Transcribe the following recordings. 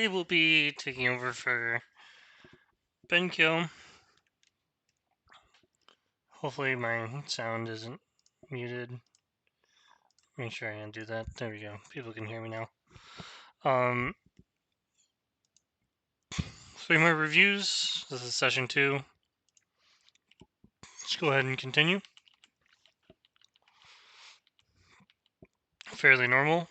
I will be taking over for Benkyo. Hopefully my sound isn't muted. Make sure I undo that. There we go. People can hear me now. Um, 3 more reviews. This is session 2. Let's go ahead and continue. Fairly normal.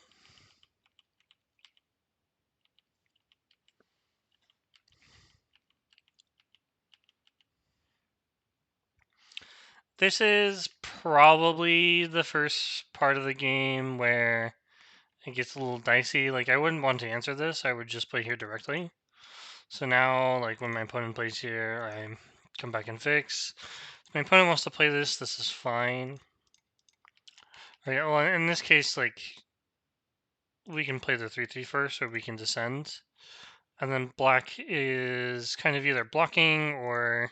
This is probably the first part of the game where it gets a little dicey. Like, I wouldn't want to answer this. I would just play here directly. So now, like, when my opponent plays here, I come back and fix. If my opponent wants to play this is fine. Right, well, in this case, like, we can play the 3-3 first, or we can descend. And then black is kind of either blocking, or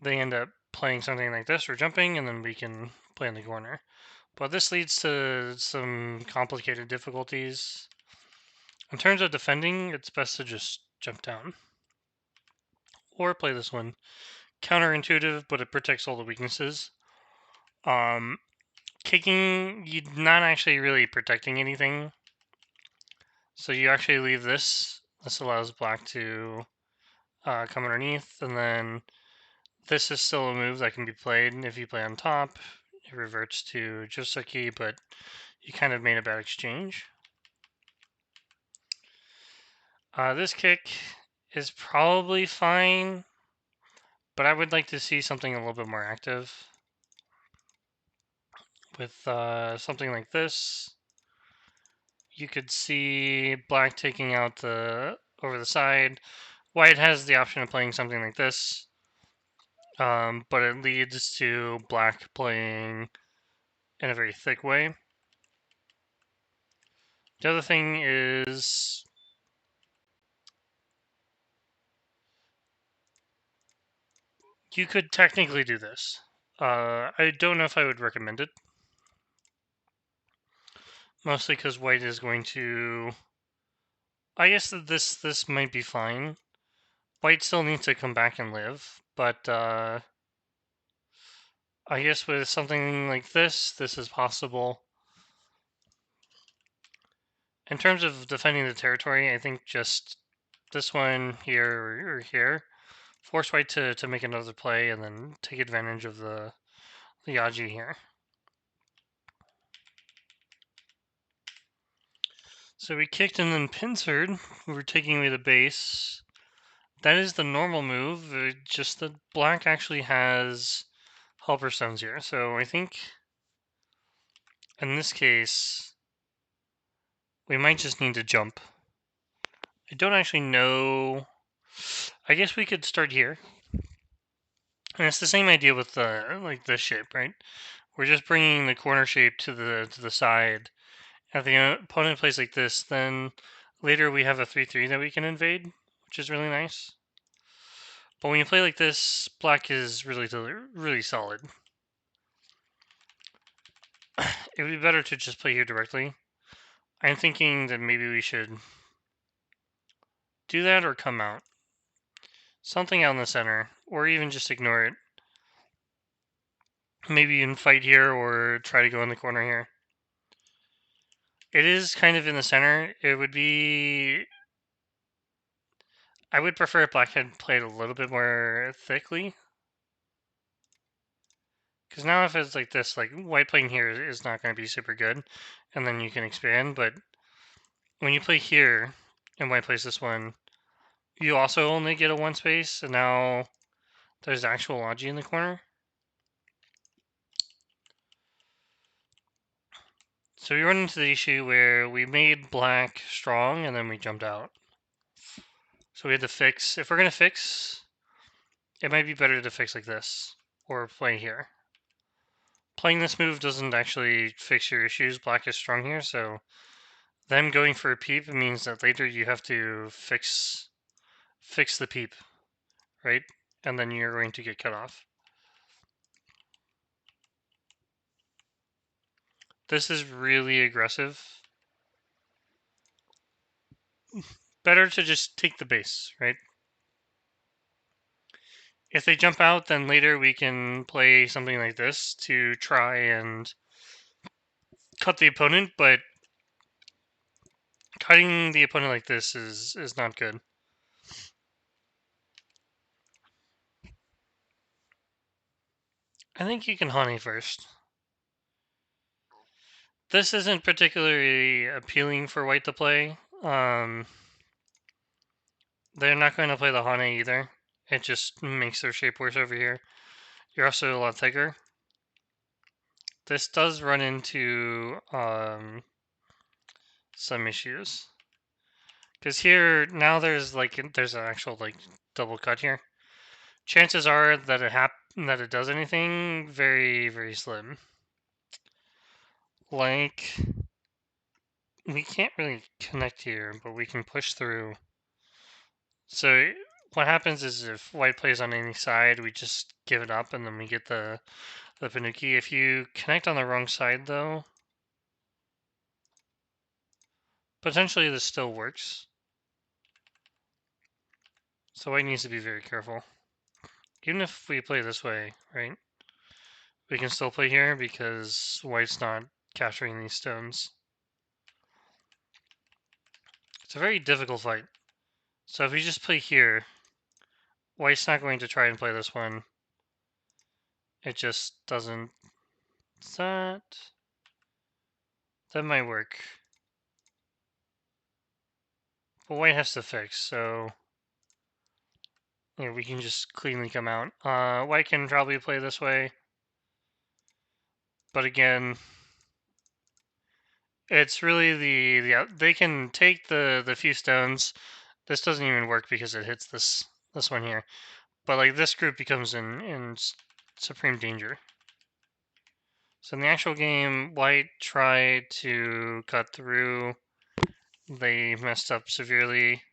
they end up playing something like this, or jumping, and then we can play in the corner. But this leads to some complicated difficulties. In terms of defending, it's best to just jump down. Or play this one. Counterintuitive, but it protects all the weaknesses. Kicking, you're not actually really protecting anything. So you actually leave this. This allows black to come underneath, and then this is still a move that can be played. If you play on top, it reverts to Josuke, but you kind of made a bad exchange. This kick is probably fine, but I would like to see something a little bit more active. With something like this, you could see black taking out the over the side. White has the option of playing something like this, but it leads to black playing in a very thick way. The other thing is you could technically do this. I don't know if I would recommend it. Mostly because white is going to... I guess that this might be fine. White still needs to come back and live, but I guess with something like this is possible. In terms of defending the territory, I think just this one here or here. Force white to make another play and then take advantage of the Yaji here. So we kicked and then pincered. We're taking away the base. That is the normal move, just that black actually has helper stones here. So I think in this case, we might just need to jump. I don't actually know. I guess we could start here. And it's the same idea with like this shape, right? We're just bringing the corner shape to the side. If the opponent plays like this, then later we have a 3-3 that we can invade, which is really nice. But when you play like this, black is really solid. It would be better to just play here directly. I'm thinking that maybe we should do that or come out. Something out in the center, or even just ignore it. Maybe you can fight here or try to go in the corner here. It is kind of in the center. It would be... I would prefer if black had played a little bit more thickly. Because now if it's like this, like white playing here is not going to be super good. And then you can expand, but when you play here and white plays this one, you also only get a 1 space, and now there's actual Logi in the corner. So we run into the issue where we made black strong and then we jumped out. So we had to fix. If we're going to fix, it might be better to fix like this or play here. Playing this move doesn't actually fix your issues. Black is strong here, so them going for a peep means that later you have to fix the peep, right? And then you're going to get cut off. This is really aggressive. better to just take the base, right? If they jump out, then later we can play something like this to try and cut the opponent, but cutting the opponent like this is not good. I think you can honey first. This isn't particularly appealing for white to play. They're not going to play the honey either. It just makes their shape worse over here. You're also a lot thicker. This does run into some issues. Because here, now there's there's an actual double cut here. Chances are that that it does anything very, very slim. Like, we can't really connect here, but we can push through. So what happens is if white plays on any side, we just give it up and then we get the Panuki. If you connect on the wrong side though, potentially this still works. So white needs to be very careful. Even if we play this way, right? We can still play here because white's not capturing these stones. It's a very difficult fight. So if we just play here, white's not going to try and play this one. It just doesn't. That might work. But white has to fix, so yeah, we can just cleanly come out. White can probably play this way. But again, it's really they can take the few stones. This doesn't even work because it hits this one here. But like this group becomes in supreme danger. So in the actual game, white tried to cut through. They messed up severely.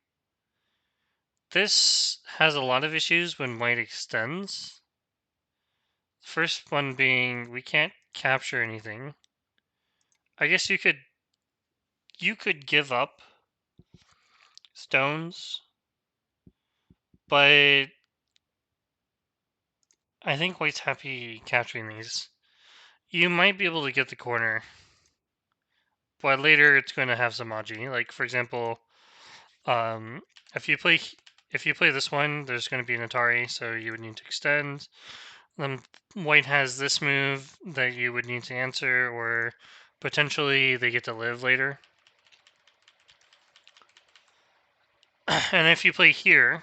This has a lot of issues when white extends. First one being we can't capture anything. I guess you could give up stones, but I think white's happy capturing these. You might be able to get the corner, but later it's going to have some Maji. Like for example, um, if you play this one, there's going to be an Atari, so you would need to extend. Then white has this move that you would need to answer, or potentially they get to live later. And if you play here,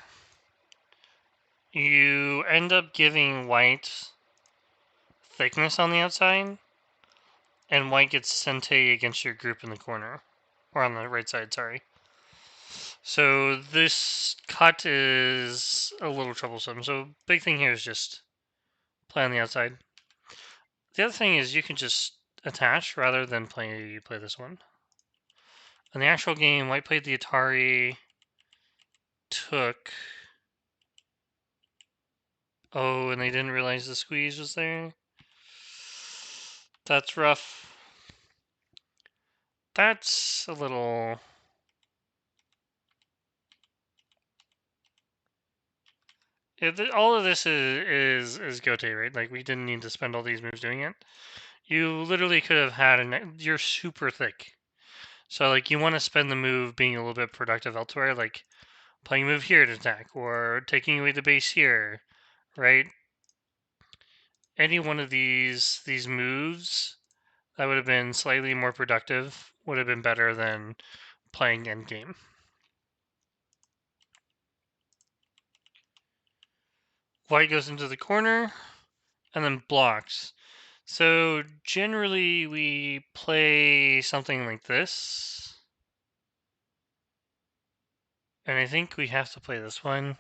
you end up giving white thickness on the outside, and white gets Sente against your group in the corner. Or on the right side, sorry. So this cut is a little troublesome. So big thing here is just play on the outside. The other thing is you can just attach rather than play this one. In the actual game, white played the Atari, took... Oh, and they didn't realize the squeeze was there? That's rough. That's a little... all of this is Gote, right? Like, we didn't need to spend all these moves doing it. You literally could have had you're super thick. So, like, you want to spend the move being a little bit productive elsewhere, like playing a move here to attack, or taking away the base here, right? Any one of these moves that would have been slightly more productive would have been better than playing endgame. White goes into the corner and then blocks. So generally we play something like this. And I think we have to play this one.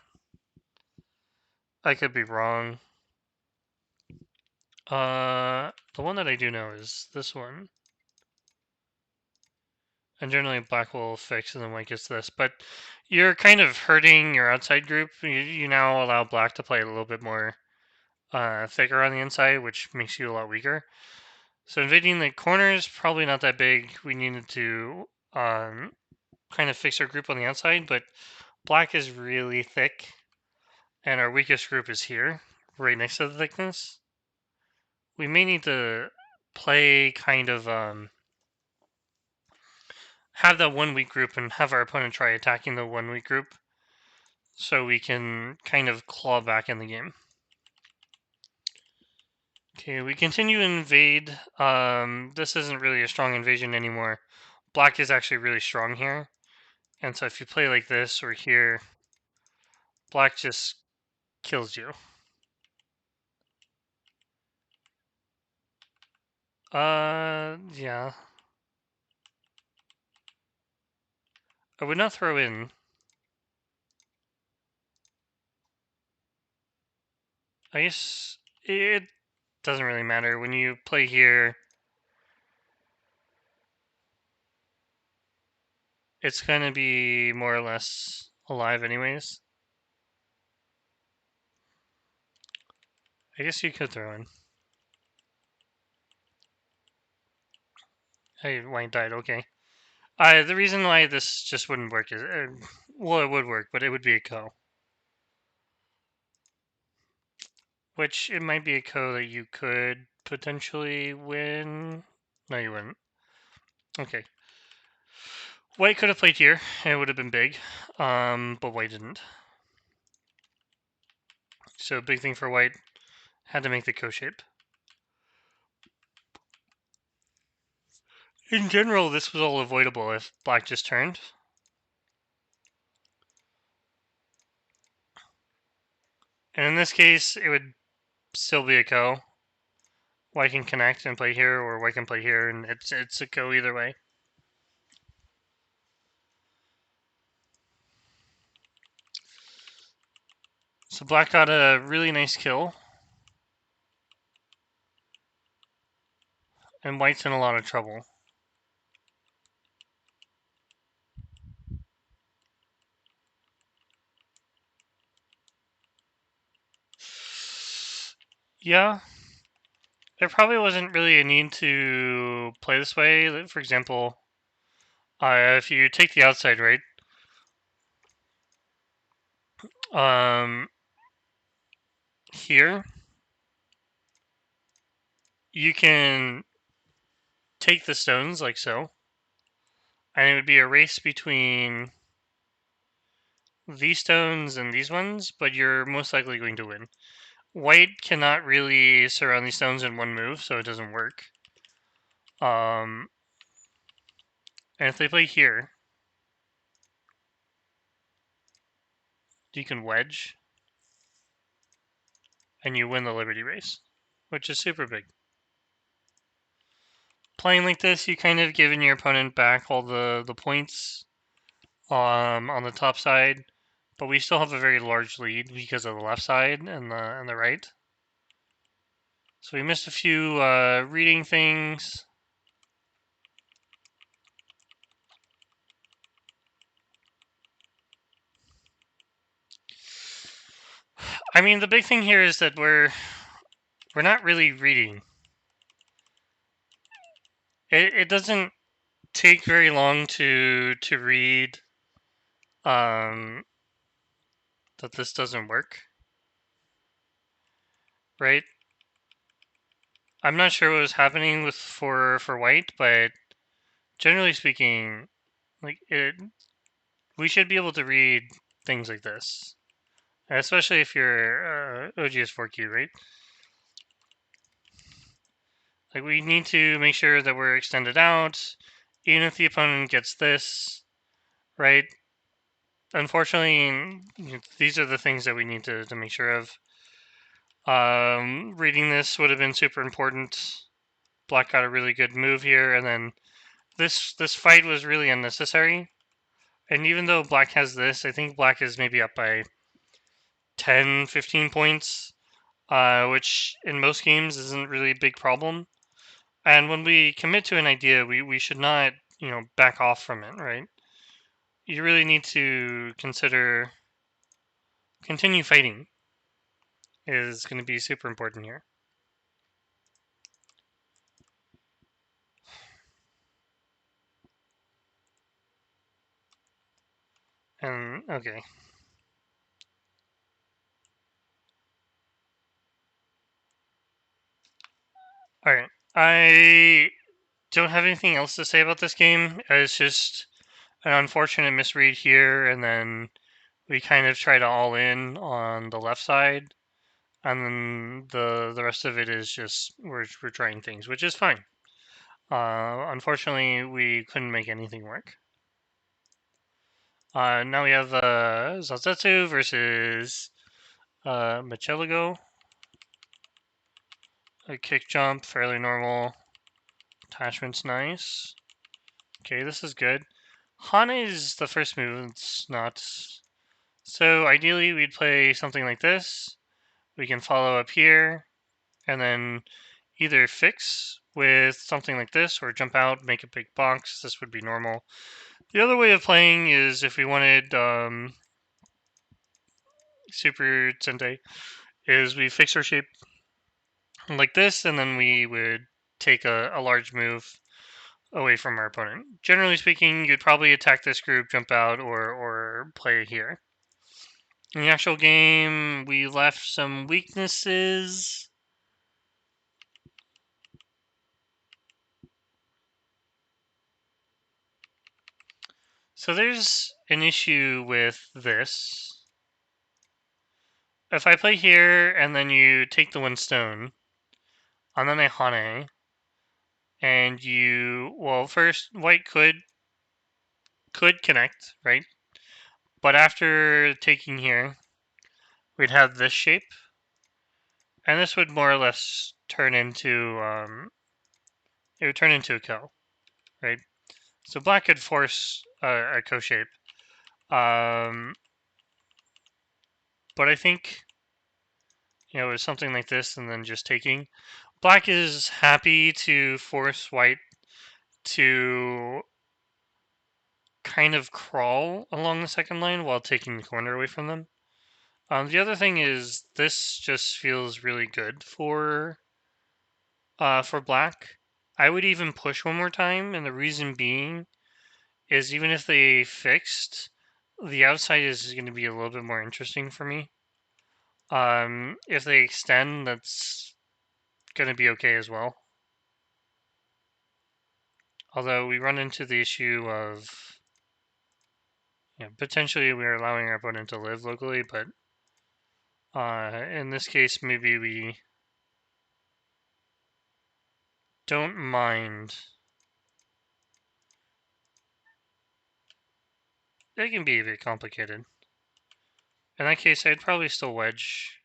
I could be wrong. The one that I do know is this one. And generally black will fix and then white gets this. But you're kind of hurting your outside group. You now allow black to play a little bit more thicker on the inside, which makes you a lot weaker. So invading the corner is probably not that big. We needed to kind of fix our group on the outside, but black is really thick, and our weakest group is here, right next to the thickness. We may need to play kind of have that one weak group and have our opponent try attacking the one weak group, so we can kind of claw back in the game. Okay, we continue to invade. This isn't really a strong invasion anymore. Black is actually really strong here. And so if you play like this or here, black just kills you. Yeah. I would not throw in. I guess it doesn't really matter. When you play here, it's gonna be more or less alive anyways. I guess you could throw in. Hey, white died, okay. The reason why this just wouldn't work is, well, it would work, but it would be a ko. Which, it might be a ko that you could potentially win. No, you wouldn't. Okay. White could have played here, and it would have been big. But white didn't. So, big thing for white, had to make the ko shape. In general, this was all avoidable if black just turned. And in this case, it would still be a ko. White can connect and play here, or white can play here, and it's a ko either way. So black got a really nice kill. And white's in a lot of trouble. Yeah. There probably wasn't really a need to play this way. For example, if you take the outside, right? Here, you can take the stones like so, and it would be a race between these stones and these ones, but you're most likely going to win. White cannot really surround these stones in one move, so it doesn't work. And if they play here, you can wedge, and you win the Liberty Race, which is super big. Playing like this, you kind of giving your opponent back all the points on the top side, but we still have a very large lead because of the left side and the right. So we missed a few reading things. I mean, the big thing here is that we're not really reading. It doesn't take very long to read that this doesn't work, right? I'm not sure what was happening with for white, but generally speaking, like we should be able to read things like this, especially if you're OGS4Q, right? Like we need to make sure that we're extended out, even if the opponent gets this, right? Unfortunately, these are the things that we need to make sure of. Reading this would have been super important. Black got a really good move here, and then this fight was really unnecessary. And even though black has this, I think black is maybe up by 10, 15 points, which in most games isn't really a big problem. And when we commit to an idea, we should not, back off from it, right? You really need to consider continue fighting is going to be super important here. And okay. Alright. I don't have anything else to say about this game. It's just an unfortunate misread here, and then we kind of try to all in on the left side, and then the rest of it is just we're trying things, which is fine. Unfortunately, we couldn't make anything work. Now we have Zazetsu versus Macheligo. A kick jump, fairly normal. Attachment's nice. Okay, this is good. Hane is the first move. It's not. So ideally, we'd play something like this. We can follow up here, and then either fix with something like this, or jump out, make a big box. This would be normal. The other way of playing is if we wanted Super Sente, is we fix our shape like this, and then we would take a large move away from our opponent. Generally speaking, you'd probably attack this group, jump out, or play here. In the actual game, we left some weaknesses. So there's an issue with this. If I play here, and then you take the one stone, and then I Hane, and you... Well, first, white could connect, right? But after taking here, we'd have this shape, and this would more or less turn into it would turn into a kill, right? So black could force a co-shape, but I think it was something like this, and then just taking. Black is happy to force white to kind of crawl along the second line while taking the corner away from them. The other thing is this just feels really good for black. I would even push one more time, and the reason being is even if they fixed, the outside is going to be a little bit more interesting for me. If they extend, that's going to be okay as well. Although we run into the issue of potentially we're allowing our opponent to live locally, but in this case, maybe we don't mind. It can be a bit complicated. In that case, I'd probably still wedge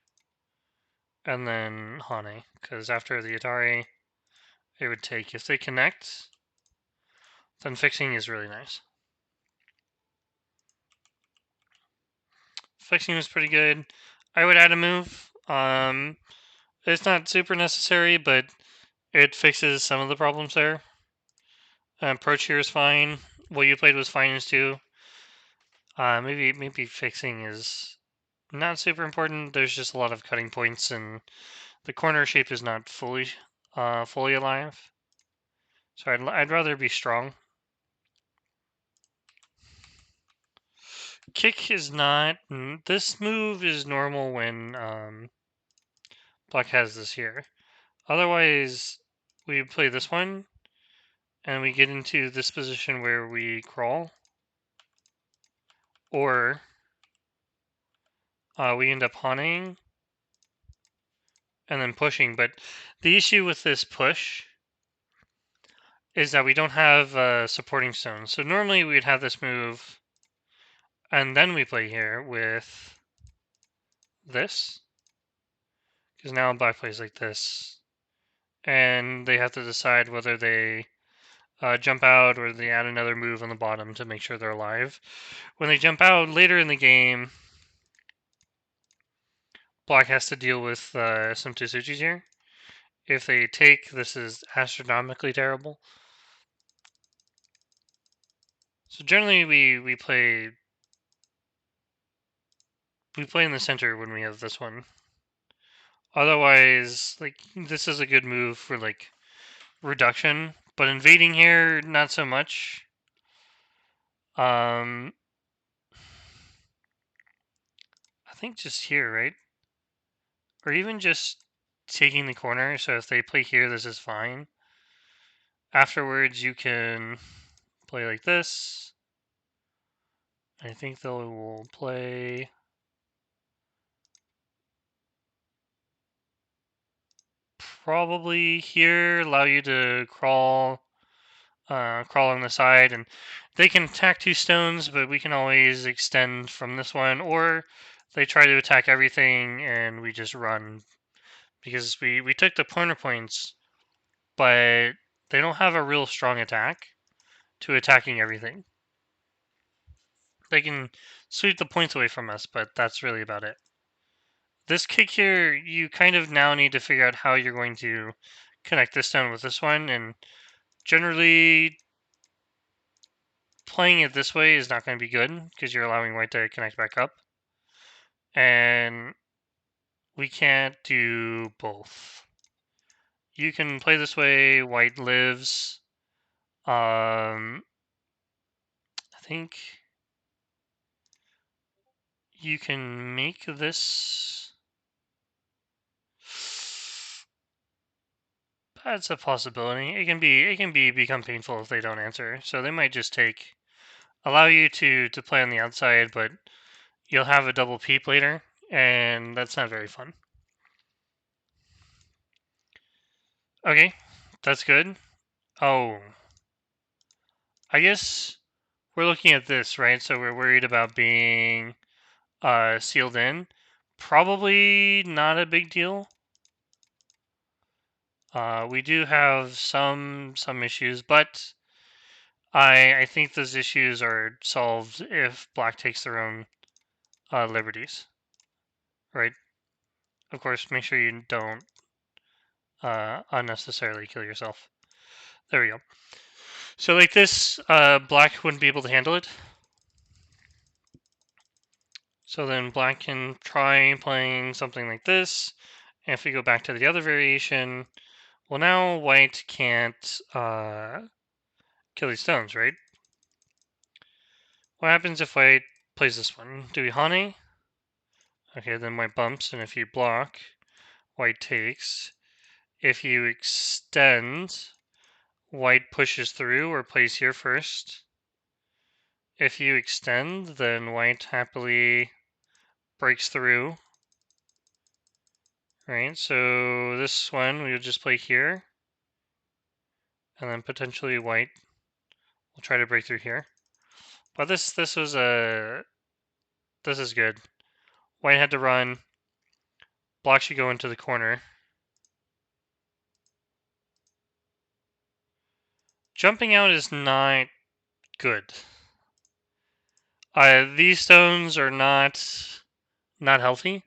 and then Hane, because after the Atari, it would take. If they connect, then fixing is really nice. Fixing is pretty good. I would add a move. It's not super necessary, but it fixes some of the problems there. Approach here is fine. What you played was fine as too. Maybe fixing is not super important. There's just a lot of cutting points, and the corner shape is not fully alive. So I'd rather be strong. Kick is not. This move is normal when black has this here. Otherwise, we play this one, and we get into this position where we crawl, or we end up haunting and then pushing. But the issue with this push is that we don't have supporting stones. So normally we'd have this move, and then we play here with this, because now black plays like this, and they have to decide whether they jump out or they add another move on the bottom to make sure they're alive. When they jump out later in the game, black has to deal with some Tsuchis here. If they take, this is astronomically terrible. So generally we play in the center when we have this one. Otherwise, like, this is a good move for like reduction, but invading here not so much. Um think just here, right? Or even just taking the corner, so if they play here, this is fine. Afterwards, you can play like this. I think they will play probably here, allow you to crawl on the side, and they can attack 2 stones, but we can always extend from this one, or they try to attack everything and we just run, because we took the corner points, but they don't have a real strong attack to attacking everything. They can sweep the points away from us, but that's really about it. This kick here, you kind of now need to figure out how you're going to connect this stone with this one, and generally playing it this way is not going to be good because you're allowing white to connect back up. And we can't do both. You can play this way, white lives. I think you can make this. That's a possibility. It can become painful if they don't answer. So they might just allow you to play on the outside, but you'll have a double peep later, and that's not very fun. Okay, that's good. Oh, I guess we're looking at this, right? So we're worried about being sealed in. Probably not a big deal. We do have some issues, but I think those issues are solved if black takes their own liberties, right? Of course, make sure you don't unnecessarily kill yourself. There we go. So like this, black wouldn't be able to handle it. So then black can try playing something like this. And if we go back to the other variation, well, now white can't kill these stones, right? What happens if white plays this one? Do we Hane? Okay, then white bumps, and if you block, white takes. If you extend, white pushes through or plays here first. If you extend, then white happily breaks through. Right, so this one we would just play here. And then potentially white will try to break through here. But this is good. White had to run. Black should go into the corner. Jumping out is not good. These stones are not healthy.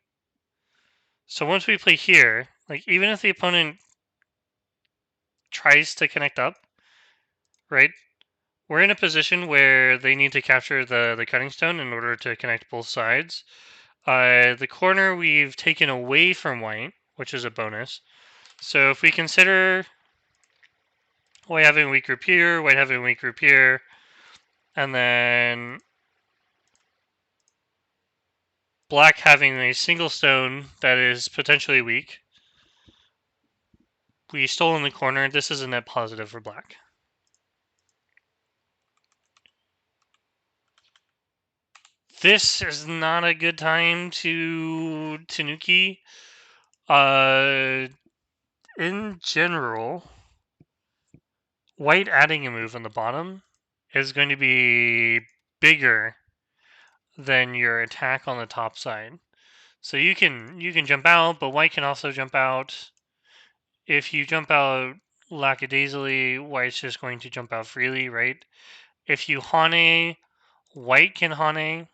So once we play here, like even if the opponent tries to connect up, right? We're in a position where they need to capture the cutting stone in order to connect both sides. The corner we've taken away from white, which is a bonus. So if we consider white having a weak group here, white having a weak group here, and then black having a single stone that is potentially weak, we stole in the corner. This is a net positive for black. This is not a good time to Tanuki. In general, white adding a move on the bottom is going to be bigger than your attack on the top side. So you can jump out, but white can also jump out. If you jump out lackadaisically, white's just going to jump out freely, right? If you Hane, white can Hane,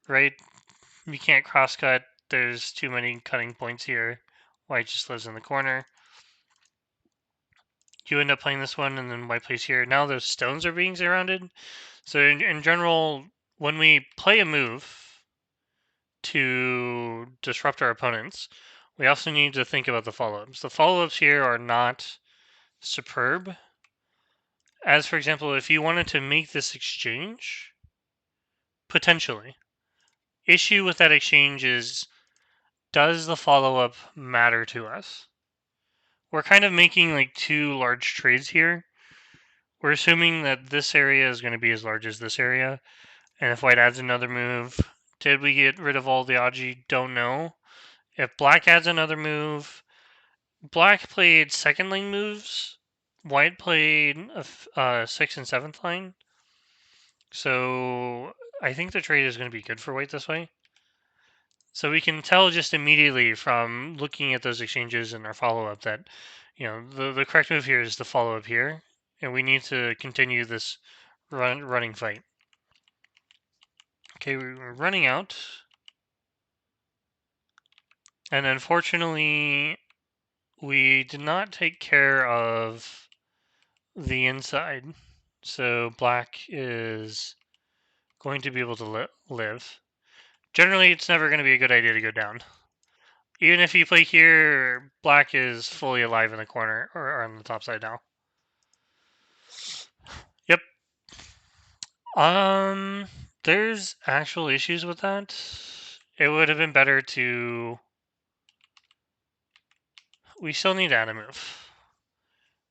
right? You can't crosscut. There's too many cutting points here. White just lives in the corner. You end up playing this one, and then white plays here. Now those stones are being surrounded. So in general, when we play a move to disrupt our opponents, we also need to think about the follow-ups. The follow-ups here are not superb. As for example, if you wanted to make this exchange, potentially, issue with that exchange is, does the follow-up matter to us? We're kind of making like two large trades here. We're assuming that this area is going to be as large as this area, and if white adds another move, did we get rid of all the Aji? Don't know. If black adds another move, black played second lane moves, white played a 6th and 7th line. So I think the trade is going to be good for white this way. So we can tell just immediately from looking at those exchanges and our follow-up that, the correct move here is the follow-up here, and we need to continue this running fight. Okay, we're running out. And unfortunately, we did not take care of the inside. So black is going to be able to live. Generally, it's never going to be a good idea to go down. Even if you play here, black is fully alive in the corner, or on the top side now. Yep. There's actual issues with that. It would have been better to... We still need to add a move.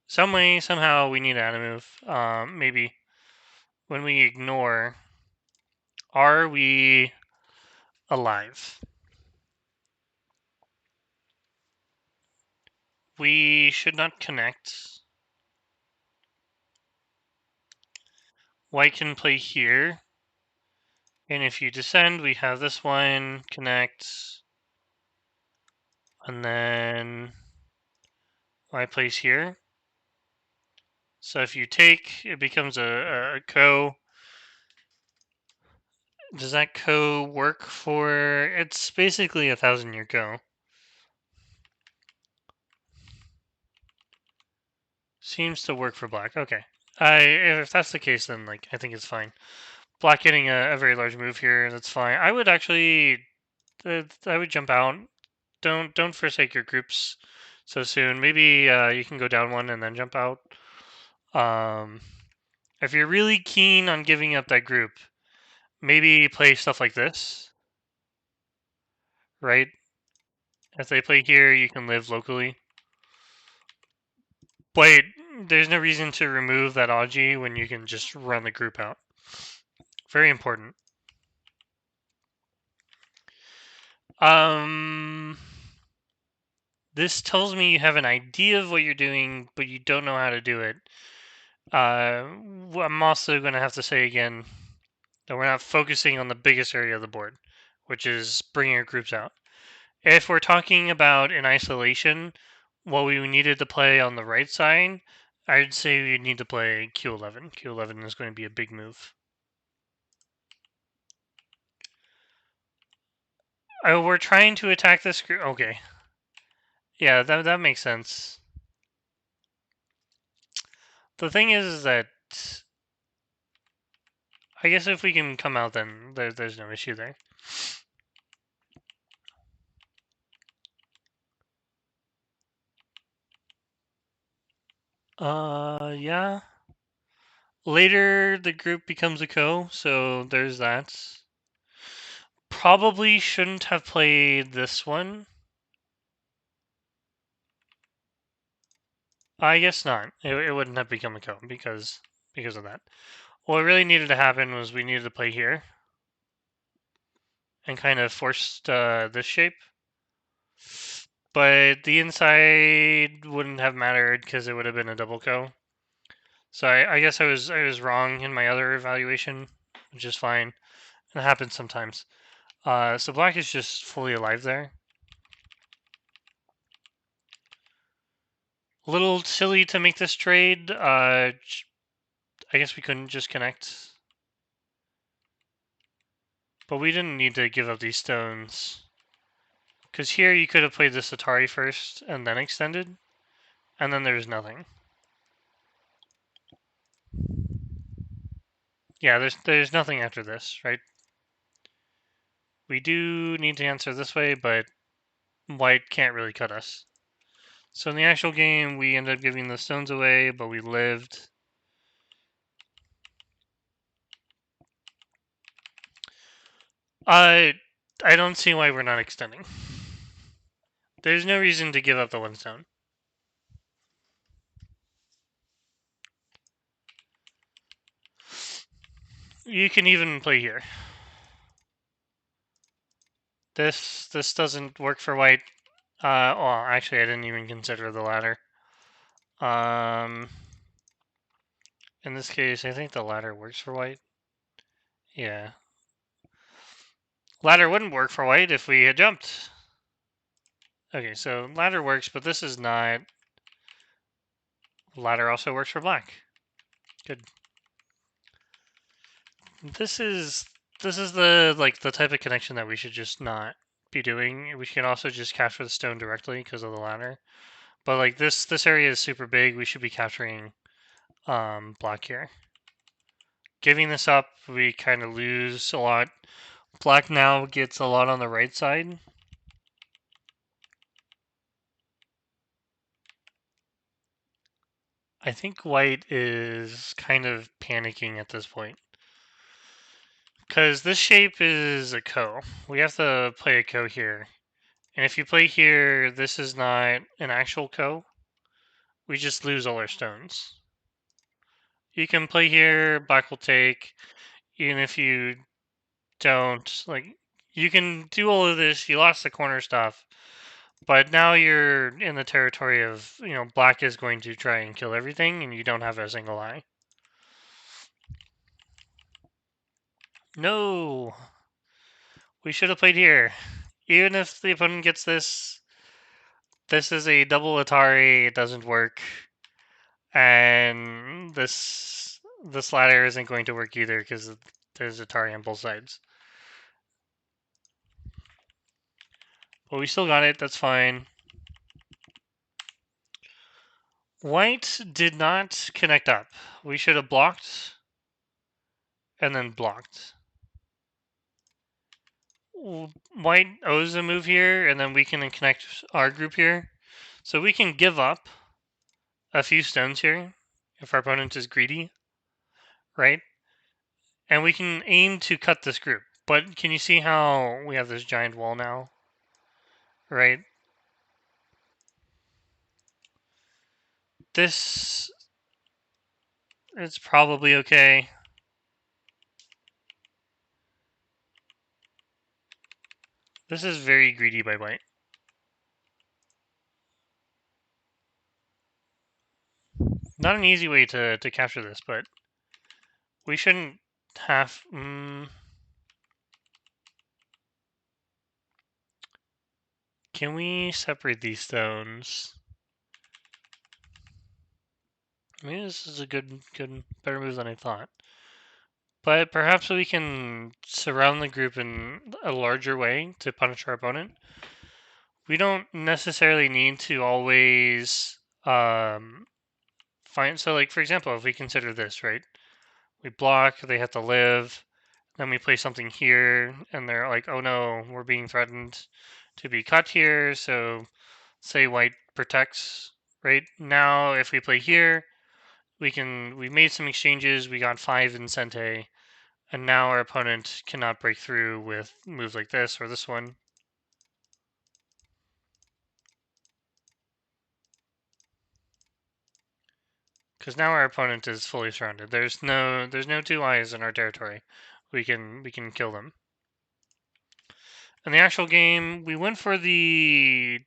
Some way, somehow, we need to add a move. Maybe when we ignore, are we alive? We should not connect. White can play here. And if you descend, we have this one, connect. And then white plays here. So if you take, it becomes a ko. Does that ko work for... It's basically a 1,000-year ko. Seems to work for black. Okay. If that's the case, then I think it's fine. Black getting a very large move here, that's fine. I would actually... I would jump out. Don't forsake your groups so soon. Maybe you can go down one and then jump out. If you're really keen on giving up that group, maybe play stuff like this, right? If they play here, you can live locally. But there's no reason to remove that Aji when you can just run the group out. Very important. This tells me you have an idea of what you're doing, but you don't know how to do it. I'm also going to have to say again that we're not focusing on the biggest area of the board, which is bringing our groups out. If we're talking about in isolation, what we needed to play on the right side, I'd say we need to play Q11. Q11 is going to be a big move. Oh, we're trying to attack this group. Okay. Yeah, that makes sense. The thing is that I guess if we can come out, then there's no issue there. Yeah. Later, the group becomes a ko, so there's that. Probably shouldn't have played this one. I guess not. It wouldn't have become a ko because of that. What really needed to happen was we needed to play here and kind of forced this shape. But the inside wouldn't have mattered because it would have been a double ko. So I guess I was wrong in my other evaluation, which is fine. It happens sometimes. So black is just fully alive there. A little silly to make this trade. I guess we couldn't just connect. But we didn't need to give up these stones. Because here you could have played this Atari first and then extended. And then there's nothing. Yeah, there's nothing after this, right? We do need to answer this way, but white can't really cut us. So in the actual game, we ended up giving the stones away, but we lived. I don't see why we're not extending. There's no reason to give up the one stone. You can even play here. This doesn't work for white. Well, actually, I didn't even consider the ladder. Um, in this case, I think the ladder works for white. Yeah. Ladder wouldn't work for white if we had jumped. Okay, so ladder works, but this is not. Ladder also works for black. Good. This is the type of connection that we should just not be doing. We can also just capture the stone directly because of the ladder. But like this area is super big. We should be capturing black here. Giving this up, we kind of lose a lot. Black now gets a lot on the right side. I think white is kind of panicking at this point. Because this shape is a ko. We have to play a ko here. And if you play here, this is not an actual ko. We just lose all our stones. You can play here, black will take. Even if you don't, like, you can do all of this. You lost the corner stuff. But now you're in the territory of, black is going to try and kill everything, and you don't have a single eye. No! We should have played here. Even if the opponent gets this, this is a double Atari, it doesn't work. And this ladder isn't going to work either because there's Atari on both sides. But we still got it, that's fine. White did not connect up. We should have blocked and then blocked. White owes a move here, and then we can connect our group here. So we can give up a few stones here if our opponent is greedy, right? And we can aim to cut this group. But can you see how we have this giant wall now? Right? This is probably okay. This is very greedy by white. Not an easy way to capture this, but we shouldn't have... Can we separate these stones? Maybe this is a better move than I thought. But perhaps we can surround the group in a larger way to punish our opponent. We don't necessarily need to always find... So, like, for example, if we consider this, right? We block, they have to live, then we play something here, and they're like, oh no, we're being threatened to be cut here, so say white protects, right? Now, if we play here, we made some exchanges, we got 5 in Sente, and now our opponent cannot break through with moves like this or this one. Because now our opponent is fully surrounded. There's no two eyes in our territory. We can kill them. In the actual game, we went for the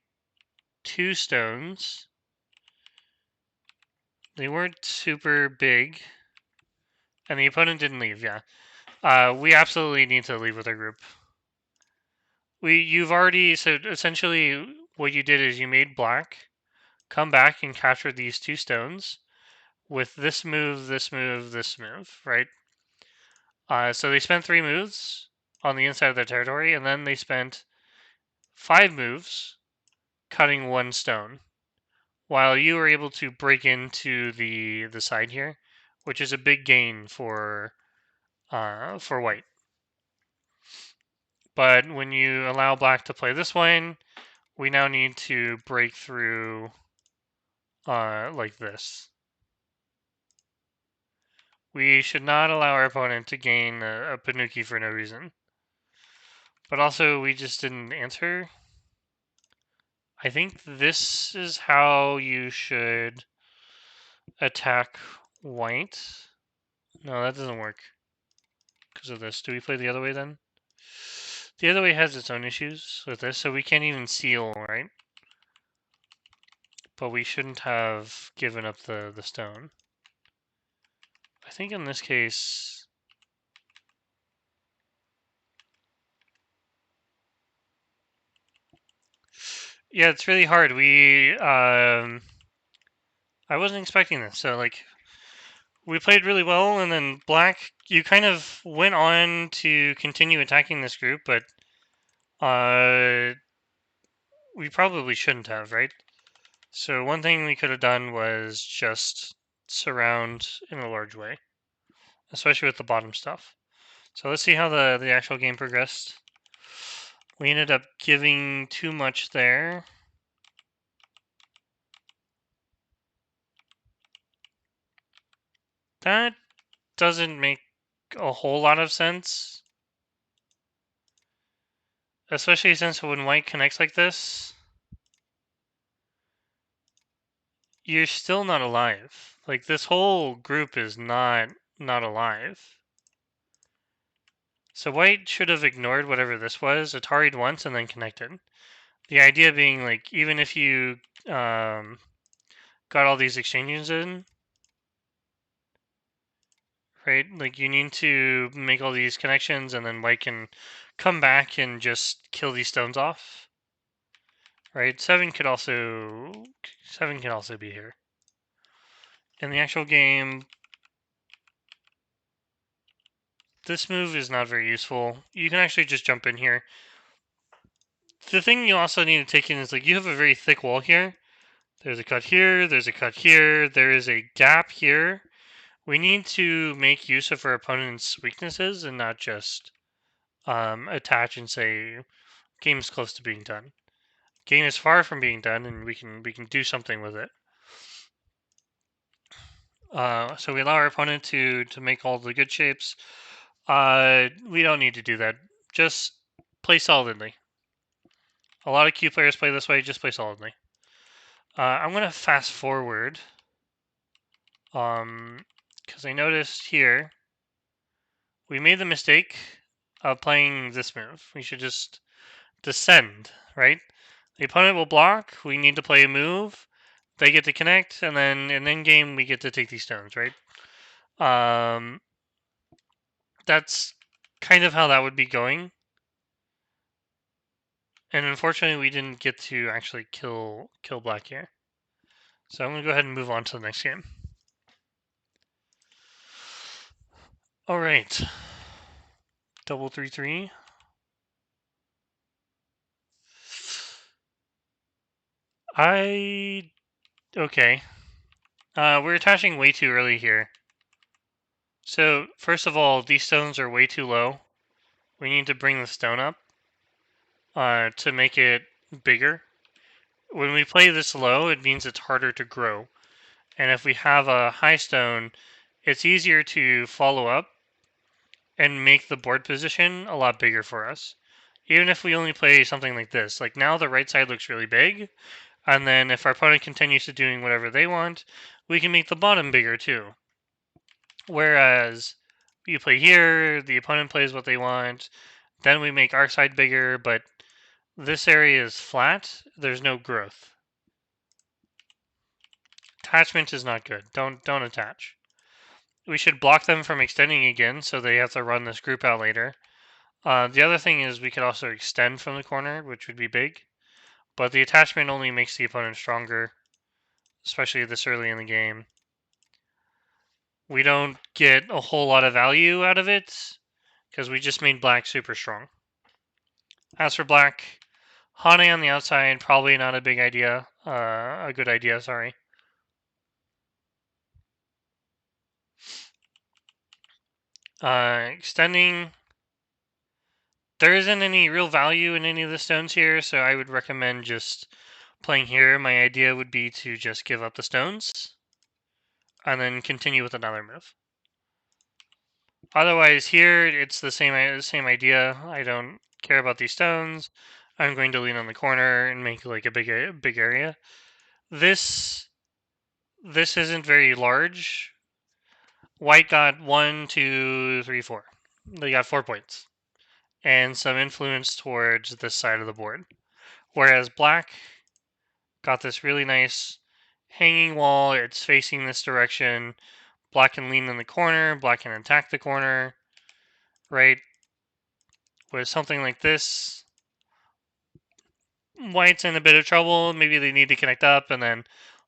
2 stones. They weren't super big. And the opponent didn't leave, yeah. We absolutely need to leave with our group. You've already, so essentially what you did is you made black come back and capture these 2 stones with this move, this move, this move, right? So they spent 3 moves on the inside of their territory, and then they spent 5 moves cutting 1 stone, while you were able to break into the side here, which is a big gain for white. But when you allow black to play this one, we now need to break through like this. We should not allow our opponent to gain a Panuki for no reason. But also, we just didn't answer. I think this is how you should attack white. No, that doesn't work because of this. Do we play the other way then? The other way has its own issues with this, so we can't even seal, right? But we shouldn't have given up the stone. I think in this case... Yeah, it's really hard. I wasn't expecting this, so like... We played really well, and then black, you kind of went on to continue attacking this group, but we probably shouldn't have, right? So one thing we could have done was just surround in a large way, especially with the bottom stuff. So let's see how the actual game progressed. We ended up giving too much there. That doesn't make a whole lot of sense. Especially since when white connects like this, you're still not alive. Like, this whole group is not alive. So white should have ignored whatever this was, Atari'd once, and then connected. The idea being, like, even if you got all these exchanges in, right? Like, you need to make all these connections, and then white can come back and just kill these stones off. Right? 7 can also be here. In the actual game, this move is not very useful. You can actually just jump in here. The thing you also need to take in is, like, you have a very thick wall here. There's a cut here, there's a cut here, there is a gap here. We need to make use of our opponent's weaknesses and not just attach and say, game's close to being done. Game is far from being done, and we can do something with it. So we allow our opponent to make all the good shapes. We don't need to do that. Just play solidly. A lot of Q players play this way. Just play solidly. I'm gonna fast forward, because I noticed here we made the mistake of playing this move. We should just descend, right? The opponent will block. We need to play a move. They get to connect, and then in end game we get to take these stones, right? That's kind of how that would be going. And unfortunately, we didn't get to actually kill black here. So I'm gonna go ahead and move on to the next game. All right, double 3-3. Okay. We're attaching way too early here. So first of all, these stones are way too low. We need to bring the stone up to make it bigger. When we play this low, it means it's harder to grow. And if we have a high stone, it's easier to follow up and make the board position a lot bigger for us. Even if we only play something like this. Like, now the right side looks really big, and then if our opponent continues to doing whatever they want, we can make the bottom bigger too. Whereas you play here, the opponent plays what they want, then we make our side bigger, but this area is flat, there's no growth. Attachment is not good. Don't attach. We should block them from extending again, so they have to run this group out later. The other thing is we could also extend from the corner, which would be big. But the attachment only makes the opponent stronger, especially this early in the game. We don't get a whole lot of value out of it, because we just made black super strong. As for black, Hane on the outside, probably not a big idea. A good idea, sorry. Extending. There isn't any real value in any of the stones here, so I would recommend just playing here. My idea would be to just give up the stones and then continue with another move. Otherwise, here it's the same idea. I don't care about these stones. I'm going to lean on the corner and make like a big area. This this isn't very large. White got 1, 2, 3, 4. They got 4 points and some influence towards this side of the board. Whereas black got this really nice hanging wall. It's facing this direction. Black can lean in the corner. Black can attack the corner. Right? With something like this, white's in a bit of trouble. Maybe they need to connect up, and then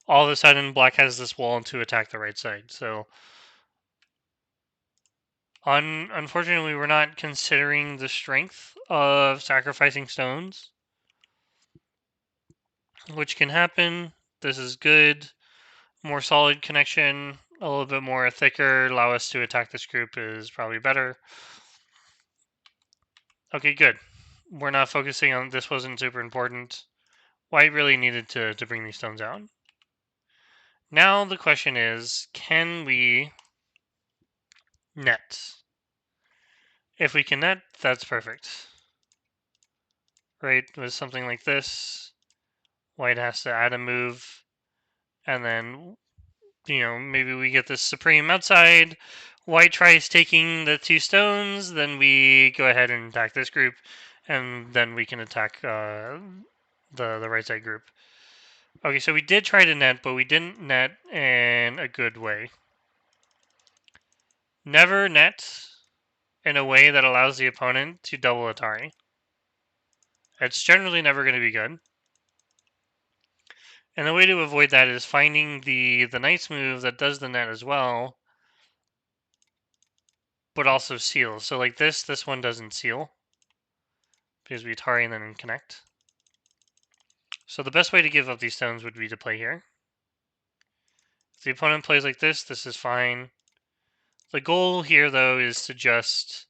all of a sudden, black has this wall to attack the right side. So, unfortunately, we're not considering the strength of sacrificing stones, which can happen. This is good. More solid connection, a little bit more thicker, allow us to attack this group is probably better. Okay, good. We're not focusing on this, wasn't super important. White really needed to bring these stones out. Now the question is, can we net? If we can net, that's perfect. Right, with something like this, white has to add a move, and then, maybe we get this supreme outside. White tries taking the 2 stones, then we go ahead and attack this group, and then we can attack the right side group. Okay, so we did try to net, but we didn't net in a good way. Never net in a way that allows the opponent to double Atari. It's generally never going to be good. And the way to avoid that is finding the nice move that does the net as well, but also seals. So like this one doesn't seal because we Atari and then connect. So the best way to give up these stones would be to play here. If the opponent plays like this is fine. The goal here, though, is to just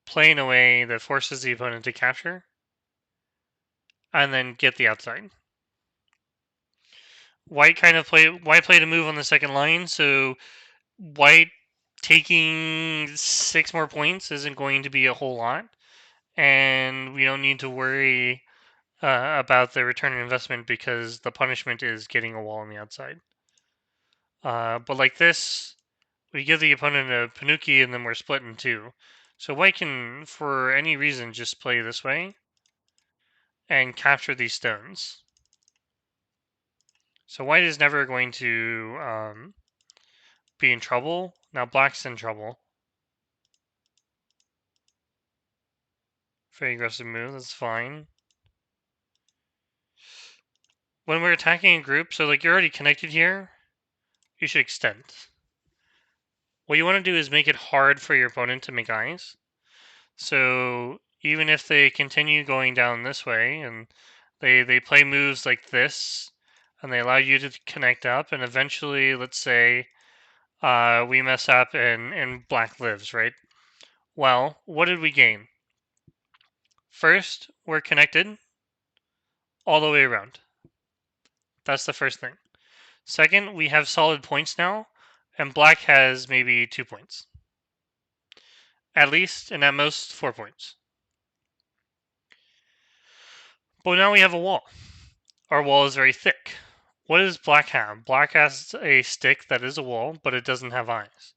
play in a way that forces the opponent to capture and then get the outside. White played a move on the second line, so white taking 6 more points isn't going to be a whole lot, and we don't need to worry about the return on investment because the punishment is getting a wall on the outside. But like this, we give the opponent a Panuki and then we're split in 2. So white can, for any reason, just play this way and capture these stones. So white is never going to be in trouble. Now black's in trouble. Very aggressive move, that's fine. When we're attacking a group, so like you're already connected here, you should extend. What you want to do is make it hard for your opponent to make eyes. So even if they continue going down this way and they play moves like this and they allow you to connect up and eventually, let's say, we mess up and black lives, right? Well, what did we gain? First, we're connected all the way around. That's the first thing. Second, we have solid points now, and black has maybe 2 points. At least, and at most, 4 points. But now we have a wall. Our wall is very thick. What does black have? Black has a stick that is a wall, but it doesn't have eyes.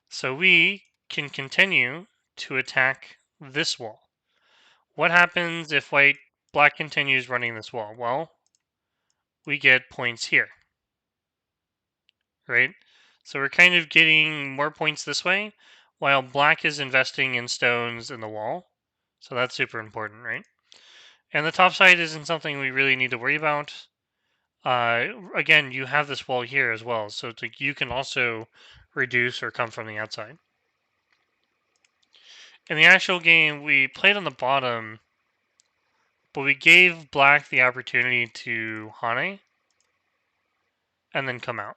So we can continue to attack this wall. What happens if black continues running this wall? Well, we get points here. Right? So we're kind of getting more points this way, while black is investing in stones in the wall. So that's super important, right? And the top side isn't something we really need to worry about. Again, you have this wall here as well, so it's like you can also reduce or come from the outside. In the actual game, we played on the bottom, but we gave black the opportunity to Hane and then come out.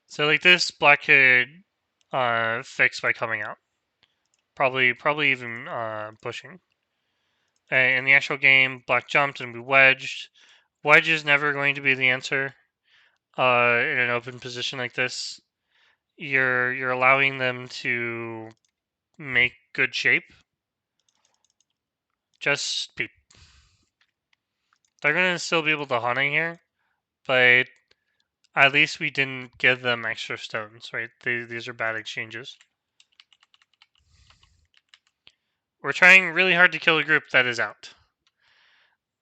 So like this, black could fix by coming out. Probably even pushing. In the actual game, black jumped and we wedged. Wedge is never going to be the answer in an open position like this. you're allowing them to make good shape. Just peep. They're gonna still be able to hunt in here, but at least we didn't give them extra stones, right? These are bad exchanges. We're trying really hard to kill a group that is out.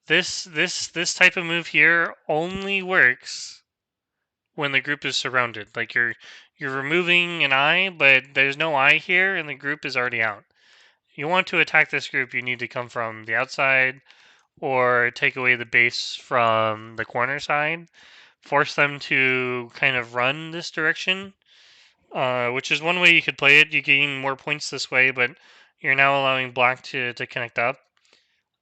This type of move here only works when the group is surrounded. Like you're removing an eye, but there's no eye here, and the group is already out. You want to attack this group, you need to come from the outside or take away the base from the corner side. Force them to kind of run this direction, which is one way you could play it. You gain more points this way, but you're now allowing black to connect up.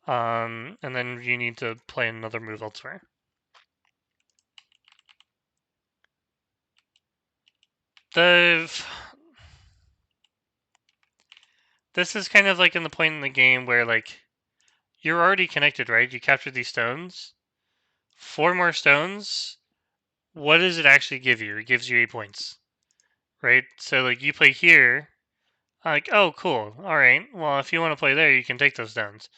And then you need to play another move elsewhere. This is kind of like in the point in the game where like you're already connected, right? You captured these stones. 4 more stones. What does it actually give you? It gives you 8 points, right? So like you play here, like oh cool, all right. Well, if you want to play there, you can take those stones.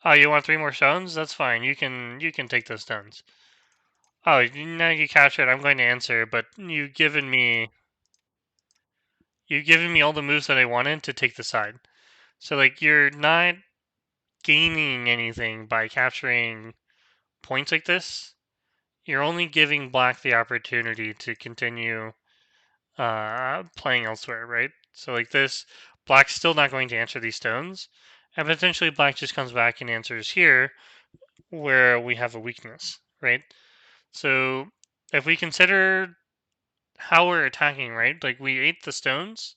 Oh, you want 3 more stones? That's fine. You can take those stones. Oh, now you captured. I'm going to answer, but you've given me all the moves that I wanted to take the side. So like you're not gaining anything by capturing points like this. You're only giving black the opportunity to continue playing elsewhere, right? So like this, black's still not going to answer these stones, and potentially black just comes back and answers here, where we have a weakness, right? So if we consider how we're attacking, right? Like we ate the stones,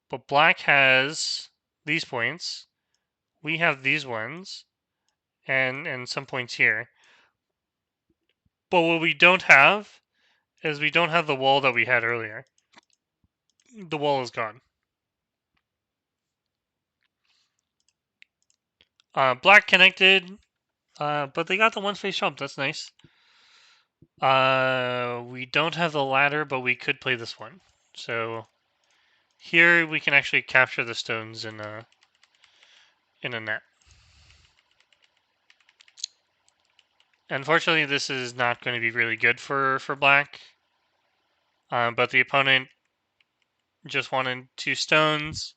but black has these points, we have these ones, and some points here. But what we don't have is we don't have the wall that we had earlier. The wall is gone. Black connected, but they got the one space jump. That's nice. We don't have the ladder, but we could play this one. So here we can actually capture the stones in a net. Unfortunately, this is not going to be really good for black. But the opponent just wanted 2 stones.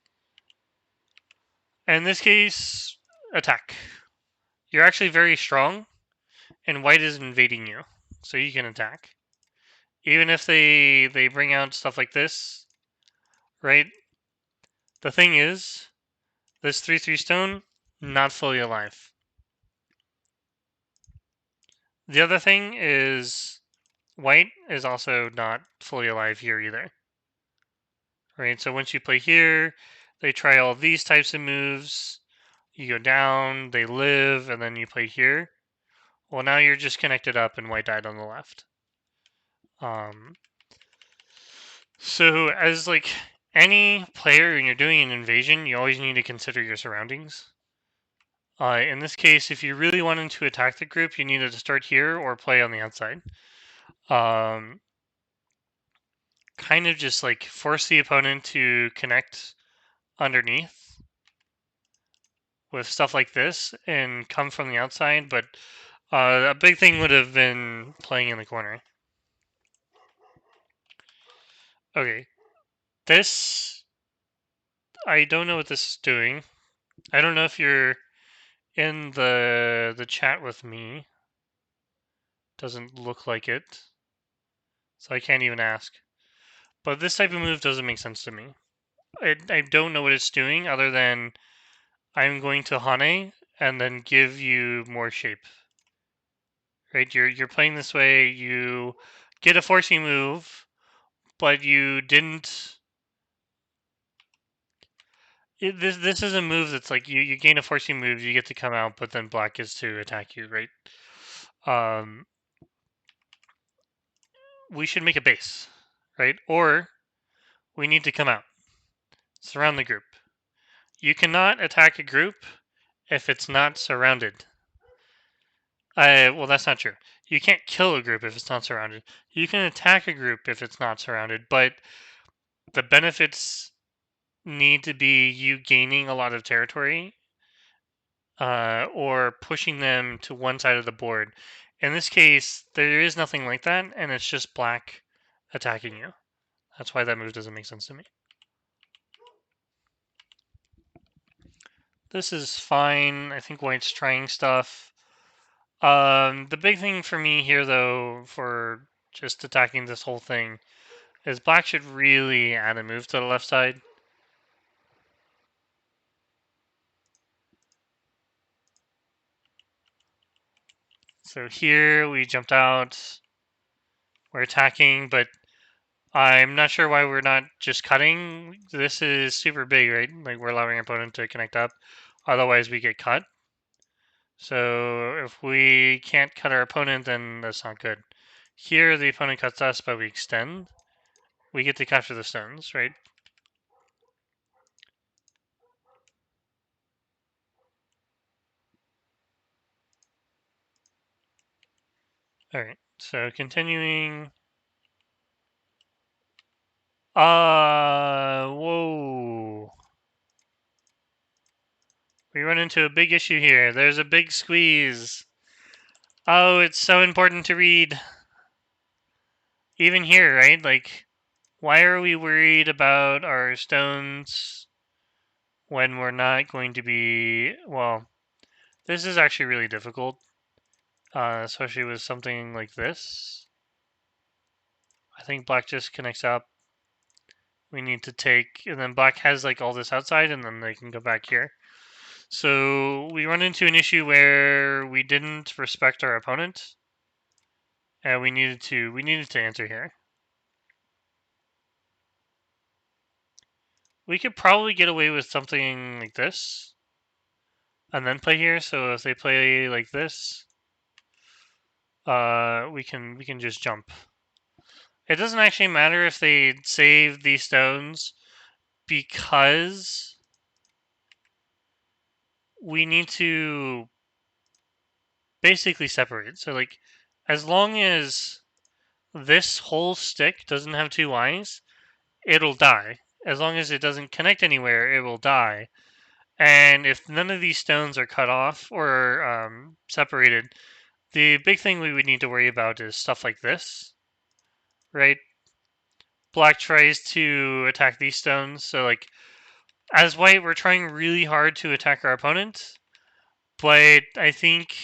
In this case, attack. You're actually very strong, and white is invading you, so you can attack. Even if they bring out stuff like this, right? The thing is, this 3/3 stone, not fully alive. The other thing is, white is also not fully alive here either. Right, so once you play here, they try all these types of moves. You go down, they live, and then you play here. Well, now you're just connected up, and white died on the left. So as like any player when you're doing an invasion, you always need to consider your surroundings. In this case, if you really wanted to attack the group, you needed to start here or play on the outside. Kind of just like force the opponent to connect underneath with stuff like this and come from the outside, but a big thing would have been playing in the corner. Okay, this, I don't know what this is doing. I don't know if you're in the chat with me. Doesn't look like it, so I can't even ask. But this type of move doesn't make sense to me. I don't know what it's doing other than I'm going to Hane and then give you more shape. Right? You're playing this way, you get a forcing move, but you didn't. This is a move that's like you gain a forcing move, you get to come out, but then black gets to attack you, right? We should make a base, right? Or we need to come out, surround the group. You cannot attack a group if it's not surrounded. Well, that's not true. You can't kill a group if it's not surrounded. You can attack a group if it's not surrounded, but the benefits need to be you gaining a lot of territory or pushing them to one side of the board. In this case, there is nothing like that, and it's just black attacking you. That's why that move doesn't make sense to me. This is fine. I think white's trying stuff. The big thing for me here, though, for just attacking this whole thing, is black should really add a move to the left side. So here we jumped out. We're attacking, but I'm not sure why we're not just cutting. This is super big, right? Like, we're allowing our opponent to connect up. Otherwise, we get cut. So if we can't cut our opponent, then that's not good. Here, the opponent cuts us, but we extend. We get to capture the stones, right? Alright, so continuing. Whoa. We run into a big issue here. There's a big squeeze. Oh, it's so important to read. Even here, right? Like, why are we worried about our stones when we're not going to be... Well, this is actually really difficult, especially with something like this. I think black just connects up. We need to take... And then black has, like, all this outside, and then they can go back here. So we run into an issue where we didn't respect our opponent, and we needed to answer here. We could probably get away with something like this, and then play here. So if they play like this, we can just jump. It doesn't actually matter if they save these stones because we need to basically separate. So like, as long as this whole stick doesn't have two eyes, it'll die. As long as it doesn't connect anywhere, it will die. And if none of these stones are cut off or separated, the big thing we would need to worry about is stuff like this, right? Black tries to attack these stones, so like, as white, we're trying really hard to attack our opponent, but I think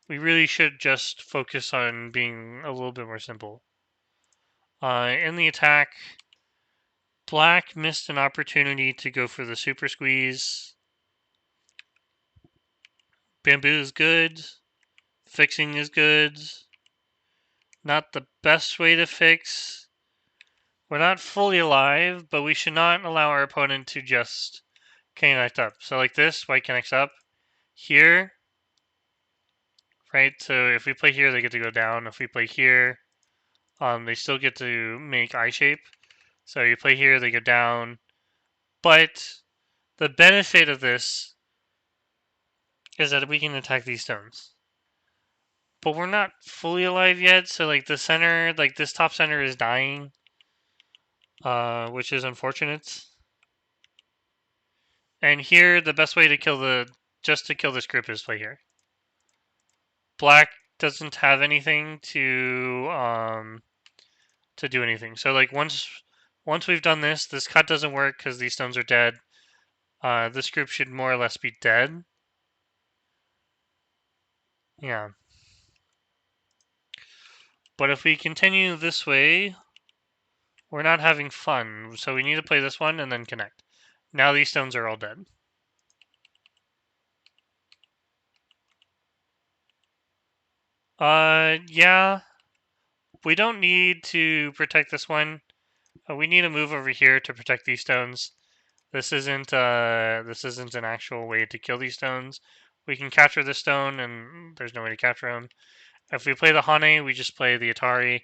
we really should just focus on being a little bit more simple. In the attack, black missed an opportunity to go for the super squeeze. Bamboo is good. Fixing is good. Not the best way to fix. We're not fully alive, but we should not allow our opponent to just connect up. So like this, white connects up. Here, right? So if we play here, they get to go down. If we play here, they still get to make eye shape. So you play here, they go down. But the benefit of this is that we can attack these stones. But we're not fully alive yet, so like the center, like this top center is dying, which is unfortunate. And here, the best way to kill just to kill this group is play here. Black doesn't have anything to do anything. So like once we've done this cut doesn't work because these stones are dead. This group should more or less be dead. Yeah. But if we continue this way, we're not having fun. So we need to play this one and then connect. Now these stones are all dead. Yeah. We don't need to protect this one. We need to move over here to protect these stones. This isn't an actual way to kill these stones. We can capture the stone, and there's no way to capture them. If we play the Hane, we just play the Atari.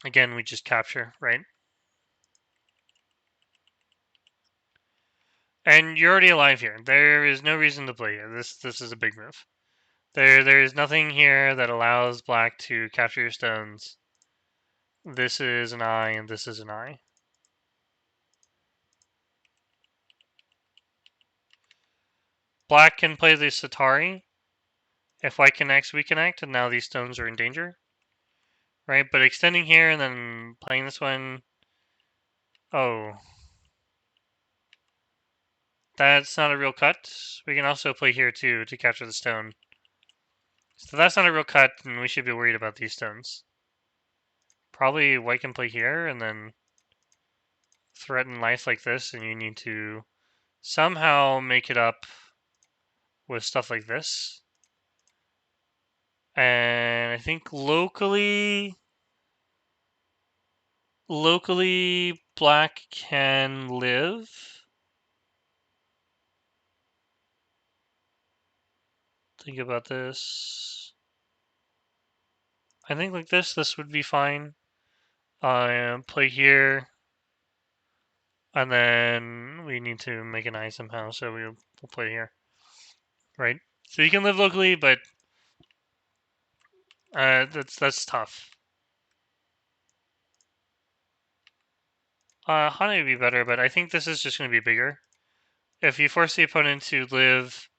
Again, we just capture, right? And you're already alive here. There is no reason to play here. This is a big move. There is nothing here that allows black to capture your stones. This is an eye, and this is an eye. Black can play the Satari. If white connects, we connect, and now these stones are in danger. Right, but extending here and then playing this one. Oh. That's not a real cut. We can also play here too to capture the stone. So that's not a real cut, and we should be worried about these stones. Probably white can play here and then threaten life like this, and you need to somehow make it up with stuff like this. And I think locally black can live. Think about this. I think like this would be fine. Play here. And then we need to make an eye somehow, so we'll play here. Right? So you can live locally, but that's tough. Honey would be better, but I think this is just going to be bigger. If you force the opponent to live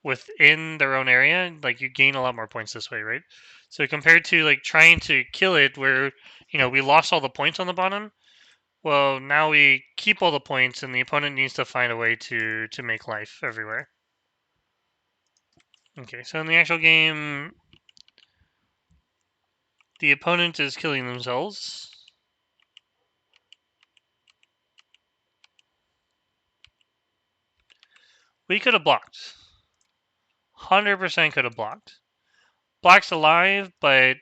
within their own area, like you gain a lot more points this way, right? So compared to like trying to kill it, where we lost all the points on the bottom. Well, now we keep all the points, and the opponent needs to find a way to make life everywhere. Okay, so in the actual game, the opponent is killing themselves. We could have blocked. 100% could have blocked. Black's alive, but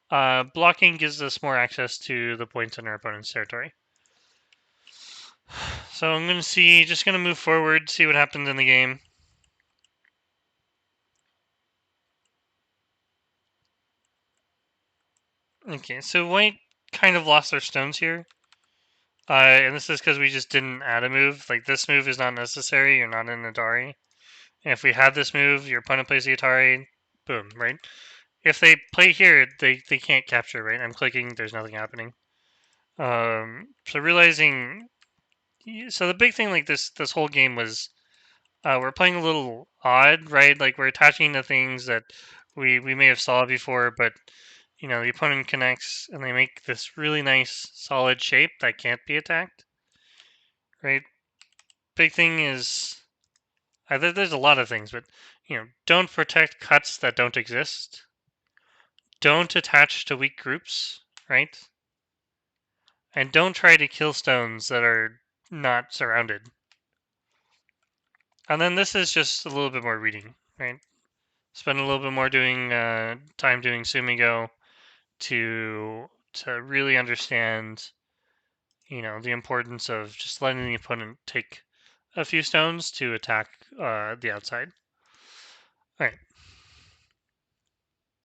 blocking gives us more access to the points in our opponent's territory. So I'm going to just going to move forward, see what happens in the game. Okay, so white kind of lost their stones here. And this is because we just didn't add a move. Like, this move is not necessary. You're not in Atari. And if we had this move, your opponent plays the Atari, boom, right? If they play here, they can't capture, right? I'm clicking, there's nothing happening. So realizing, so the big thing like this whole game was we're playing a little odd, right? Like we're attaching to things that we may have saw before, but the opponent connects and they make this really nice solid shape that can't be attacked, right? Big thing is there's a lot of things, but don't protect cuts that don't exist. Don't attach to weak groups, right? And don't try to kill stones that are not surrounded. And then this is just a little bit more reading, right? Spend a little bit more doing time doing Sumigo to really understand, the importance of just letting the opponent take a few stones to attack the outside. All right.